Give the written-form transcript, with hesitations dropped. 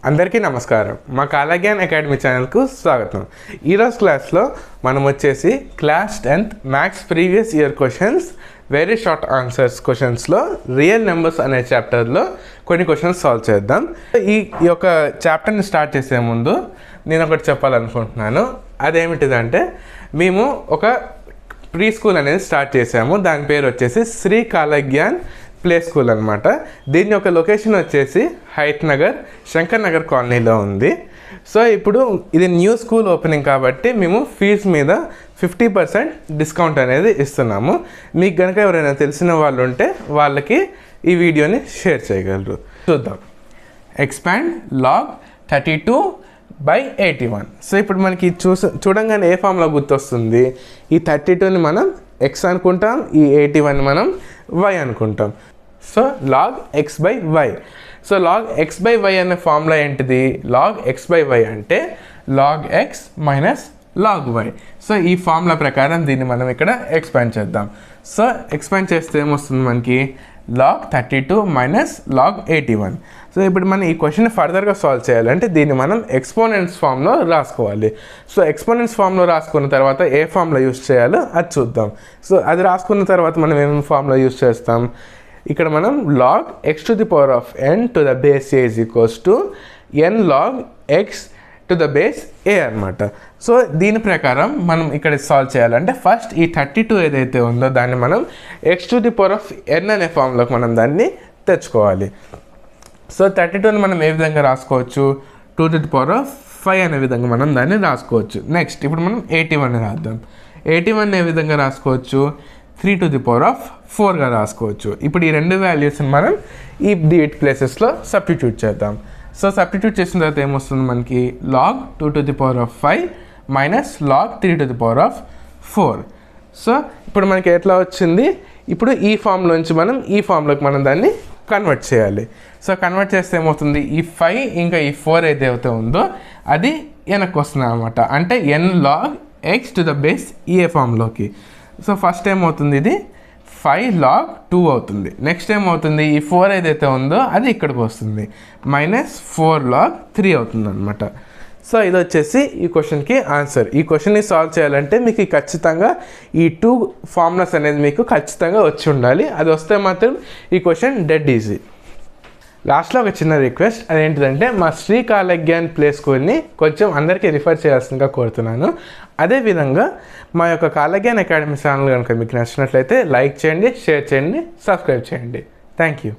అందరికీ నమస్కారం. మా కాలజ్ఞాన్ అకాడమీ ఛానల్కు స్వాగతం. ఈరోజు క్లాస్లో మనం వచ్చేసి class 10th maths previous year questions very short answers క్వశ్చన్స్లో రియల్ నెంబర్స్ అనే చాప్టర్లో కొన్ని క్వశ్చన్స్ సాల్వ్ చేద్దాం. ఈ యొక్క చాప్టర్ని స్టార్ట్ చేసే ముందు నేను ఒకటి చెప్పాలనుకుంటున్నాను. అదేమిటిదంటే మేము ఒక ప్రీ స్కూల్ అనేది స్టార్ట్ చేసాము. దాని పేరు వచ్చేసి శ్రీ కాలజ్ఞాన్ ప్లే స్కూల్ అనమాట. దీని యొక్క లొకేషన్ వచ్చేసి హైత్ నగర్ శంకర్ నగర్ కాలనీలో ఉంది. సో ఇప్పుడు ఇది న్యూ స్కూల్ ఓపెనింగ్ కాబట్టి మేము ఫీజు మీద 50% డిస్కౌంట్ అనేది ఇస్తున్నాము. మీకు కనుక ఎవరైనా తెలిసిన వాళ్ళు ఉంటే వాళ్ళకి ఈ వీడియోని షేర్ చేయగలరు. చూద్దాం. Expand log 32/81. సో ఇప్పుడు మనకి చూడంగానే ఏ ఫామ్లో గుర్తొస్తుంది? ఈ 32ని మనం x అనుకుంటాం, ఈ 81ని మనం y అనుకుంటాం. So log x/y. So log x/y అనే ఫార్ములా ఏంటిది? log x/y అంటే log x minus log y. So ఈ ఫార్ములా ప్రకారం దీన్ని మనం ఇక్కడ ఎక్స్పాండ్ చేద్దాం. సో ఎక్స్పాండ్ చేస్తే ఏమొస్తుంది మనకి? log 32 minus log 81. సో ఇప్పుడు మనం ఈ క్వశ్చన్ ఫర్దర్గా సాల్వ్ చేయాలంటే దీన్ని మనం ఎక్స్పోనెంట్స్ ఫామ్లో రాసుకోవాలి. సో ఎక్స్పోనెంట్స్ ఫామ్లో రాసుకున్న తర్వాత ఏ ఫామ్లో యూస్ చేయాలో అది చూద్దాం. సో అది రాసుకున్న తర్వాత మనం ఏమేమి ఫామ్లో యూస్ చేస్తాం? ఇక్కడ మనం log x to the power of n to the base a is equals to n log x to the base a అనమాట. సో దీని ప్రకారం మనం ఇక్కడ సాల్వ్ చేయాలంటే ఫస్ట్ ఈ 32 ఏదైతే ఉందో దాన్ని మనం x to the power of n అనే ఫామ్లోకి మనం దాన్ని తెచ్చుకోవాలి. సో 32ని మనం ఏ విధంగా రాసుకోవచ్చు? 2 to the power of 5 అనే విధంగా మనం దాన్ని రాసుకోవచ్చు. నెక్స్ట్ ఇప్పుడు మనం 81 రాద్దాం. 81 ఏ విధంగా రాసుకోవచ్చు? 3 to the power of 4గా రాసుకోవచ్చు. ఇప్పుడు ఈ రెండు వాల్యూస్ని మనం ఈ డిట్ ప్లేసెస్లో సబ్స్టిట్యూట్ చేద్దాం. సో సబ్స్టిట్యూట్ చేసిన తర్వాత ఏమొస్తుంది మనకి? log 2 to the power of 5 minus log 3 to the power of 4. So ఇప్పుడు మనకి ఎట్లా వచ్చింది? ఇప్పుడు ఈ ఫామ్లోంచి మనం ఈ ఫామ్లోకి మనం దాన్ని కన్వర్ట్ చేయాలి. సో కన్వర్ట్ చేస్తే ఏమవుతుంది? ఈ 5 ఇంకా ఈ 4 ఏదైతే ఉందో అది వెనక్కి వస్తుంది అనమాట. అంటే n log x to the base ఏ ఫామ్లోకి. సో ఫస్ట్ ఏమవుతుంది? ఇది 5 log 2 అవుతుంది. నెక్స్ట్ ఏమవుతుంది? ఈ 4 ఏదైతే ఉందో అది ఇక్కడికి వస్తుంది. మైనస్ 4 log 3 అవుతుంది అనమాట. సో ఇది వచ్చేసి ఈ క్వశ్చన్కి ఆన్సర్. ఈ క్వశ్చన్ని సాల్వ్ చేయాలంటే మీకు ఖచ్చితంగా ఈ 2 ఫార్ములాస్ అనేది మీకు ఖచ్చితంగా వచ్చి ఉండాలి. అది వస్తే మాత్రం ఈ క్వశ్చన్ డెడ్ ఈజీ. లాస్ట్లో ఒక చిన్న రిక్వెస్ట్, అదేంటిదంటే మా శ్రీ కాలజ్ఞాన్ ప్లే స్కూల్ని కొంచెం అందరికీ రిఫర్ చేయాల్సిందిగా కోరుతున్నాను. అదేవిధంగా మా యొక్క కాలజ్ఞాన్ అకాడమీ ఛానల్ కనుక మీకు నచ్చినట్లయితే లైక్ చేయండి, షేర్ చేయండి, సబ్స్క్రైబ్ చేయండి. Thank you.